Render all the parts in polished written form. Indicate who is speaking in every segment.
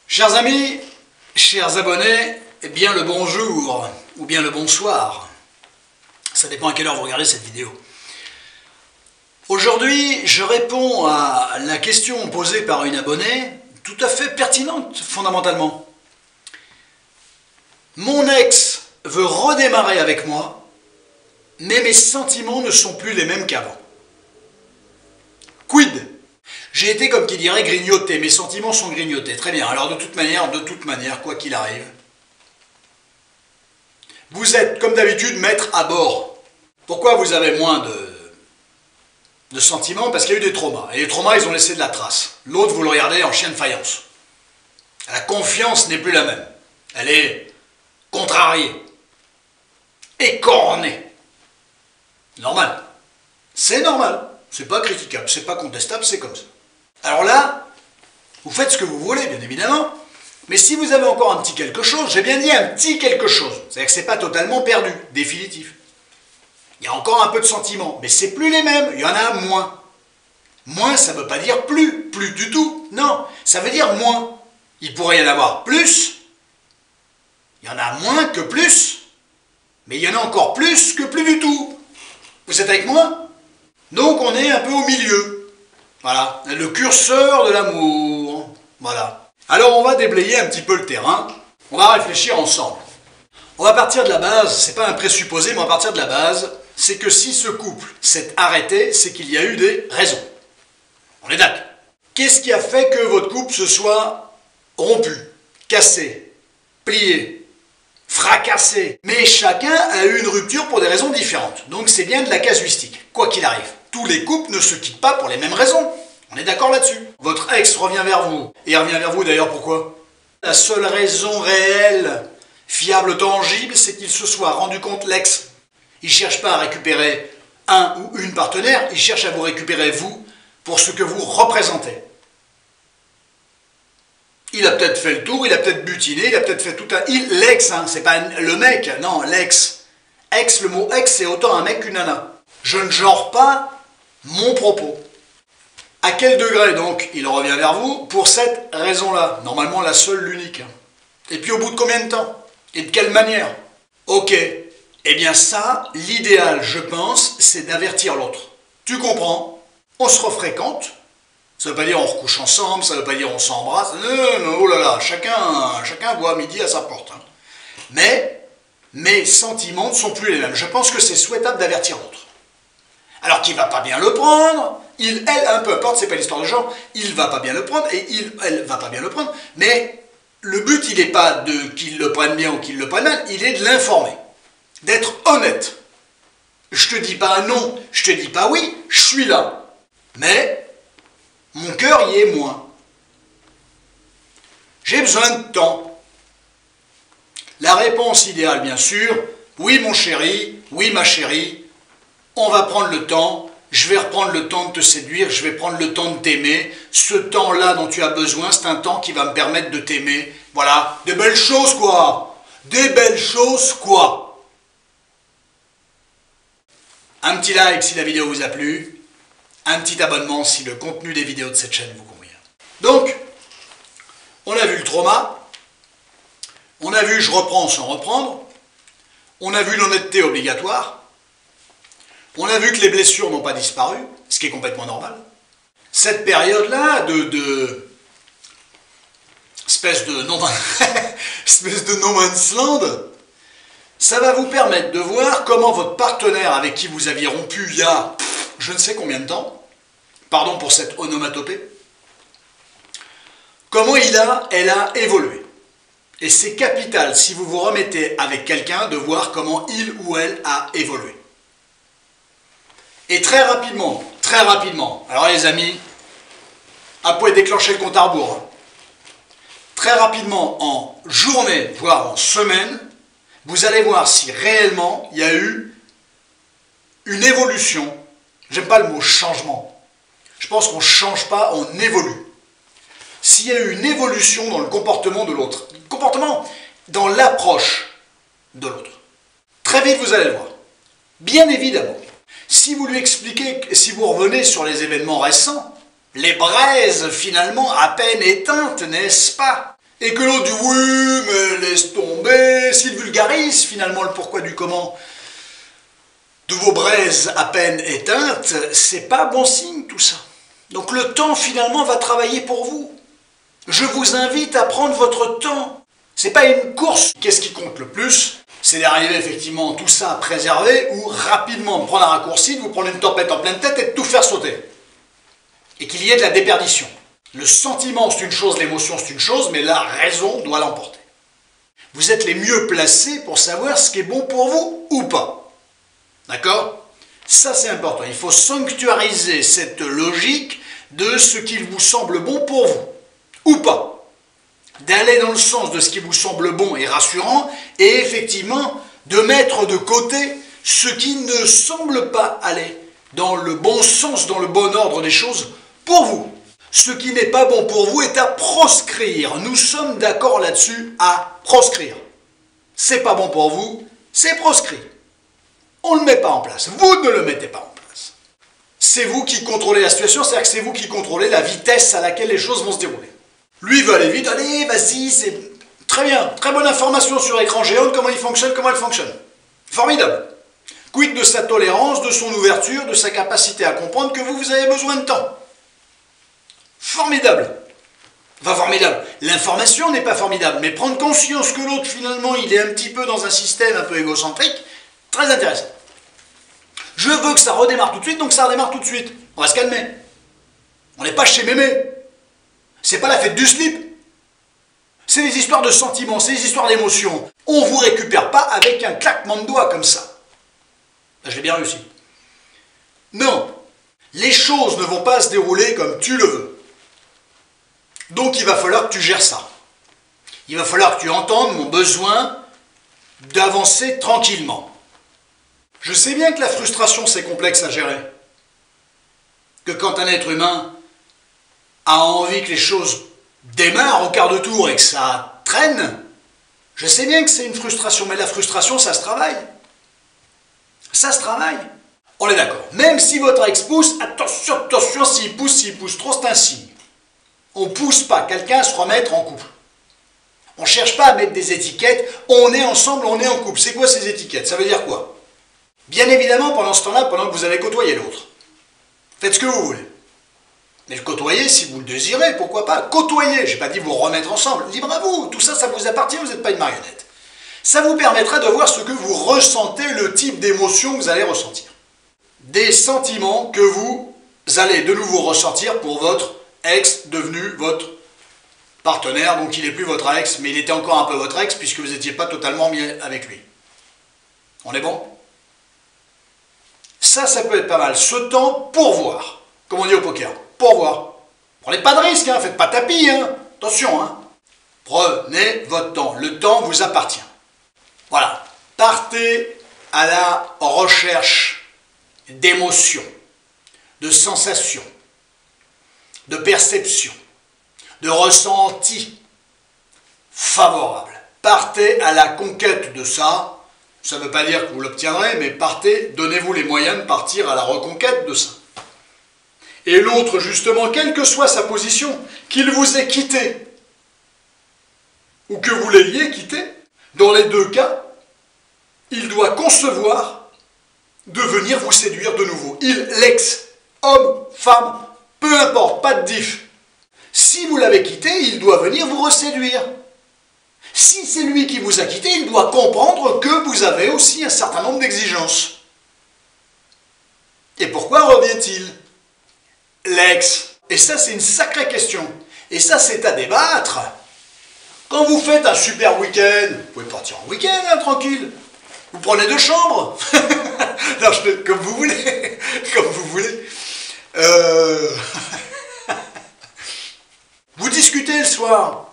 Speaker 1: Chers amis, chers abonnés, eh bien le bonjour ou bien le bonsoir. Ça dépend à quelle heure vous regardez cette vidéo. Aujourd'hui, je réponds à la question posée par une abonnée, tout à fait pertinente fondamentalement. Mon ex veut redémarrer avec moi, mais mes sentiments ne sont plus les mêmes qu'avant. Quid? J'ai été, comme qui dirait, grignoté. Mes sentiments sont grignotés. Très bien. Alors, de toute manière, quoi qu'il arrive, vous êtes, comme d'habitude, maître à bord. Pourquoi vous avez moins de sentiments? Parce qu'il y a eu des traumas. Et les traumas, ils ont laissé de la trace. L'autre, vous le regardez en chien de faïence. La confiance n'est plus la même. Elle est contrariée. Écornée. Normal. C'est normal. C'est pas critiquable, c'est pas contestable, c'est comme ça. Alors là, vous faites ce que vous voulez, bien évidemment, mais si vous avez encore un petit quelque chose, j'ai bien dit un petit quelque chose, c'est-à-dire que c'est pas totalement perdu, définitif. Il y a encore un peu de sentiments, mais c'est plus les mêmes, il y en a moins. Moins, ça ne veut pas dire plus du tout, non, ça veut dire moins. Il pourrait y en avoir plus, il y en a moins que plus, mais il y en a encore plus que plus du tout. Vous êtes avec moi? Donc on est un peu au milieu. Voilà, le curseur de l'amour. Voilà. Alors on va déblayer un petit peu le terrain. On va réfléchir ensemble. On va partir de la base, c'est pas un présupposé, mais on va partir de la base, c'est que si ce couple s'est arrêté, c'est qu'il y a eu des raisons. On est d'accord. Qu'est-ce qui a fait que votre couple se soit rompu, cassé, plié, fracassé? Mais chacun a eu une rupture pour des raisons différentes. Donc c'est bien de la casuistique, quoi qu'il arrive. Tous les couples ne se quittent pas pour les mêmes raisons. On est d'accord là-dessus. Votre ex revient vers vous. Et il revient vers vous d'ailleurs pourquoi? La seule raison réelle, fiable, tangible, c'est qu'il se soit rendu compte, l'ex. Il ne cherche pas à récupérer un ou une partenaire, il cherche à vous récupérer vous pour ce que vous représentez. Il a peut-être fait le tour, il a peut-être butiné, il a peut-être fait tout un... L'ex, hein, c'est pas le mec, non, l'ex. Ex, le mot ex, c'est autant un mec qu'une nana. Je ne genre pas mon propos. À quel degré donc il revient vers vous? Pour cette raison-là. Normalement la seule, l'unique. Et puis au bout de combien de temps? Et de quelle manière? Ok. Eh bien ça, l'idéal, je pense, c'est d'avertir l'autre. Tu comprends? On se refréquente. Ça ne veut pas dire on recouche ensemble, ça ne veut pas dire on s'embrasse. Non, oh là là, chacun voit midi à sa porte. Hein. Mais mes sentiments ne sont plus les mêmes. Je pense que c'est souhaitable d'avertir l'autre. Alors qu'il ne va pas bien le prendre, il, elle, un peu importe, c'est pas l'histoire de genre, il va pas bien le prendre et il, elle va pas bien le prendre, mais le but il n'est pas de qu'il le prenne bien ou qu'il le prenne mal, il est de l'informer, d'être honnête. Je te dis pas non, je te dis pas oui, je suis là, mais mon cœur y est moins. J'ai besoin de temps. La réponse idéale, bien sûr, oui mon chéri, oui ma chérie, on va prendre le temps, je vais reprendre le temps de te séduire, je vais prendre le temps de t'aimer. Ce temps-là dont tu as besoin, c'est un temps qui va me permettre de t'aimer. Voilà, des belles choses quoi. Des belles choses quoi. Un petit like si la vidéo vous a plu. Un petit abonnement si le contenu des vidéos de cette chaîne vous convient. Donc, on a vu le trauma. On a vu je reprends sans reprendre. On a vu l'honnêteté obligatoire. On a vu que les blessures n'ont pas disparu, ce qui est complètement normal. Cette période-là espèce de no man's land, ça va vous permettre de voir comment votre partenaire avec qui vous aviez rompu il y a je ne sais combien de temps, pardon pour cette onomatopée, comment elle a évolué. Et c'est capital, si vous vous remettez avec quelqu'un, de voir comment il ou elle a évolué. Et très rapidement, alors les amis, vous pouvez déclencher le compte à rebours. Hein. Très rapidement, en journée, voire en semaine, vous allez voir si réellement il y a eu une évolution. J'aime pas le mot changement. Je pense qu'on ne change pas, on évolue. S'il y a eu une évolution dans le comportement de l'autre, comportement dans l'approche de l'autre, très vite vous allez le voir. Bien évidemment. Si vous lui expliquez, si vous revenez sur les événements récents, les braises finalement à peine éteintes, n'est-ce pas? et que l'autre dit oui, mais laisse tomber, s'il vulgarise finalement le pourquoi du comment de vos braises à peine éteintes, c'est pas bon signe tout ça. Donc le temps finalement va travailler pour vous. Je vous invite à prendre votre temps. C'est pas une course. Qu'est-ce qui compte le plus? C'est d'arriver effectivement tout ça à préserver ou rapidement de prendre un raccourci, de vous prendre une tempête en pleine tête et de tout faire sauter. Et qu'il y ait de la déperdition. Le sentiment c'est une chose, l'émotion c'est une chose, mais la raison doit l'emporter. Vous êtes les mieux placés pour savoir ce qui est bon pour vous ou pas. D'accord? Ça c'est important. Il faut sanctuariser cette logique de ce qu'il vous semble bon pour vous ou pas. D'aller dans le sens de ce qui vous semble bon et rassurant et effectivement de mettre de côté ce qui ne semble pas aller dans le bon sens, dans le bon ordre des choses pour vous. Ce qui n'est pas bon pour vous est à proscrire. Nous sommes d'accord là-dessus, à proscrire. C'est pas bon pour vous, c'est proscrit. On ne le met pas en place. Vous ne le mettez pas en place. C'est vous qui contrôlez la situation, c'est-à-dire que c'est vous qui contrôlez la vitesse à laquelle les choses vont se dérouler. Lui veut aller vite, allez, vas-y, c'est très bien, très bonne information sur écran géant, comment il fonctionne, comment elle fonctionne. Formidable. Quid de sa tolérance, de son ouverture, de sa capacité à comprendre que vous avez besoin de temps. Formidable. Enfin, formidable. L'information n'est pas formidable, mais prendre conscience que l'autre, finalement, il est un petit peu dans un système un peu égocentrique, très intéressant. Je veux que ça redémarre tout de suite, donc ça redémarre tout de suite. On va se calmer. On n'est pas chez Mémé. C'est pas la fête du slip. C'est des histoires de sentiments, c'est des histoires d'émotions. On ne vous récupère pas avec un claquement de doigts comme ça. Ben, je l'ai bien réussi. Non. Les choses ne vont pas se dérouler comme tu le veux. Donc il va falloir que tu gères ça. Il va falloir que tu entendes mon besoin d'avancer tranquillement. Je sais bien que la frustration c'est complexe à gérer. Que quand un être humain a envie que les choses démarrent au quart de tour et que ça traîne, je sais bien que c'est une frustration, mais la frustration ça se travaille. Ça se travaille. On est d'accord. Même si votre ex pousse, attention, attention, s'il pousse trop, c'est un signe. On ne pousse pas quelqu'un à se remettre en couple. On ne cherche pas à mettre des étiquettes, on est ensemble, on est en couple. C'est quoi ces étiquettes? Ça veut dire quoi? Bien évidemment, pendant ce temps-là, pendant que vous allez côtoyer l'autre, faites ce que vous voulez. Mais le côtoyer, si vous le désirez, pourquoi pas? Côtoyer, je n'ai pas dit vous remettre ensemble, libre à vous, tout ça, ça vous appartient, vous n'êtes pas une marionnette. Ça vous permettra de voir ce que vous ressentez, le type d'émotion que vous allez ressentir. Des sentiments que vous allez de nouveau ressentir pour votre ex devenu votre partenaire, donc il n'est plus votre ex, mais il était encore un peu votre ex puisque vous n'étiez pas totalement mis avec lui. On est bon? Ça peut être pas mal. Ce temps pour voir, comme on dit au poker, pour voir. Prenez pas de risque, hein, faites pas tapis, hein. Attention, hein. Prenez votre temps, le temps vous appartient. Voilà, partez à la recherche d'émotions, de sensations, de perceptions, de ressentis favorables. Partez à la conquête de ça. Ça ne veut pas dire que vous l'obtiendrez, mais partez, donnez-vous les moyens de partir à la reconquête de ça. Et l'autre, justement, quelle que soit sa position, qu'il vous ait quitté, ou que vous l'ayez quitté, dans les deux cas, il doit concevoir de venir vous séduire de nouveau. Il, l'ex, homme, femme, peu importe, pas de diff. Si vous l'avez quitté, il doit venir vous reséduire. Si c'est lui qui vous a quitté, il doit comprendre que vous avez aussi un certain nombre d'exigences. Et pourquoi revient-il? L'ex. Et ça, c'est une sacrée question. Et ça, c'est à débattre. Quand vous faites un super week-end, vous pouvez partir en week-end, hein, tranquille. Vous prenez 2 chambres. Non, comme vous voulez. Comme vous voulez. Vous discutez le soir.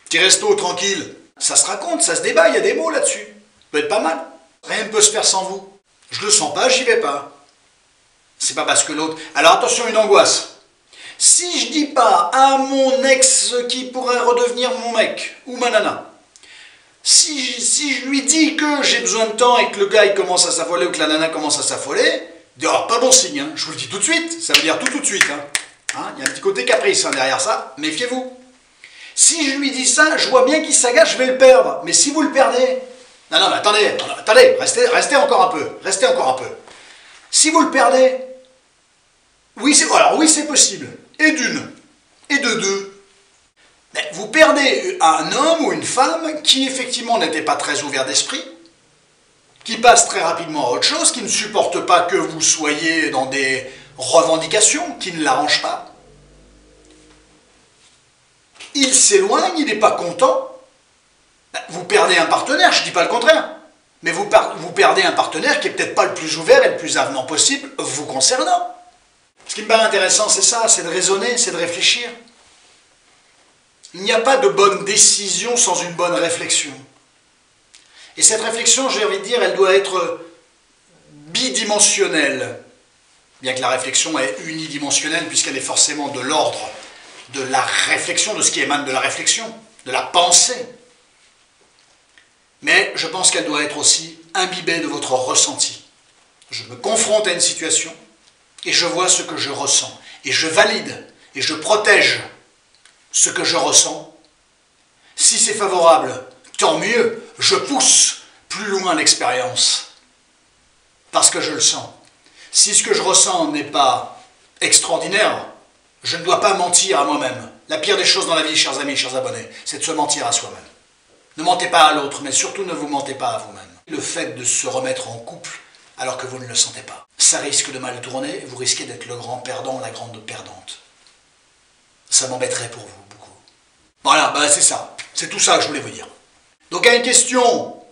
Speaker 1: Petit resto tranquille. Ça se raconte, ça se débat, il y a des mots là-dessus. Ça peut être pas mal. Rien ne peut se faire sans vous. Je le sens pas, j'y vais pas. C'est pas parce que l'autre... Alors attention, une angoisse. Si je dis pas à mon ex qui pourrait redevenir mon mec ou ma nana, si je lui dis que j'ai besoin de temps et que le gars il commence à s'affoler ou que la nana commence à s'affoler, il dit, oh, pas bon signe, hein. Je vous le dis tout de suite, ça veut dire tout de suite. Hein. Il y a un petit côté caprice hein, derrière ça, méfiez-vous. Si je lui dis ça, je vois bien qu'il s'agace, je vais le perdre. Mais si vous le perdez... Non, mais attendez, restez encore un peu, Si vous le perdez, oui, c'est possible. Et d'une, et de deux. Mais vous perdez un homme ou une femme qui effectivement n'était pas très ouvert d'esprit, qui passe très rapidement à autre chose, qui ne supporte pas que vous soyez dans des revendications, qui ne l'arrangent pas. Il s'éloigne, il n'est pas content. Vous perdez un partenaire, je ne dis pas le contraire, mais vous perdez un partenaire qui n'est peut-être pas le plus ouvert et le plus avenant possible vous concernant. Ce qui me paraît intéressant, c'est ça, c'est de raisonner, c'est de réfléchir. Il n'y a pas de bonne décision sans une bonne réflexion. Et cette réflexion, j'ai envie de dire, elle doit être bidimensionnelle, bien que la réflexion est unidimensionnelle puisqu'elle est forcément de l'ordre de la réflexion, de ce qui émane de la réflexion, de la pensée. Mais je pense qu'elle doit être aussi imbibée de votre ressenti. Je me confronte à une situation et je vois ce que je ressens. Et je valide et je protège ce que je ressens. Si c'est favorable, tant mieux, je pousse plus loin l'expérience. Parce que je le sens. Si ce que je ressens n'est pas extraordinaire, je ne dois pas mentir à moi-même. La pire des choses dans la vie, chers amis, chers abonnés, c'est de se mentir à soi-même. Ne mentez pas à l'autre, mais surtout ne vous mentez pas à vous-même. Le fait de se remettre en couple alors que vous ne le sentez pas, ça risque de mal tourner, vous risquez d'être le grand perdant, la grande perdante. Ça m'embêterait pour vous, beaucoup. Voilà, c'est ça. C'est tout ça que je voulais vous dire. Donc à une question,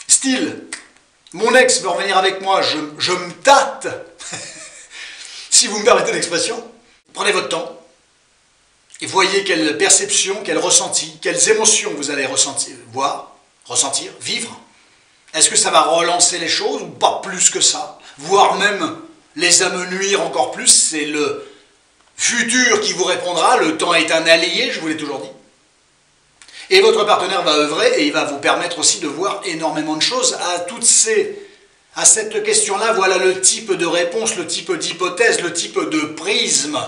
Speaker 1: style, mon ex veut revenir avec moi, je me tâte, si vous me permettez l'expression, prenez votre temps. Et voyez quelle perception, quel ressenti, quelles émotions vous allez ressentir, vivre. Est-ce que ça va relancer les choses ou pas plus que ça? Voire même les amenuire encore plus, c'est le futur qui vous répondra, le temps est un allié, je vous l'ai toujours dit. Et votre partenaire va œuvrer et il va vous permettre aussi de voir énormément de choses à cette question-là. Voilà le type de réponse, le type d'hypothèse, le type de prisme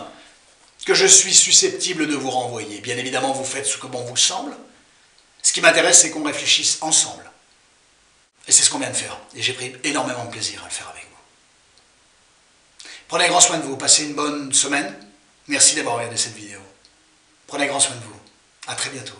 Speaker 1: que je suis susceptible de vous renvoyer. Bien évidemment, vous faites ce que bon vous semble. Ce qui m'intéresse, c'est qu'on réfléchisse ensemble. Et c'est ce qu'on vient de faire. Et j'ai pris énormément de plaisir à le faire avec vous. Prenez grand soin de vous. Passez une bonne semaine. Merci d'avoir regardé cette vidéo. Prenez grand soin de vous. À très bientôt.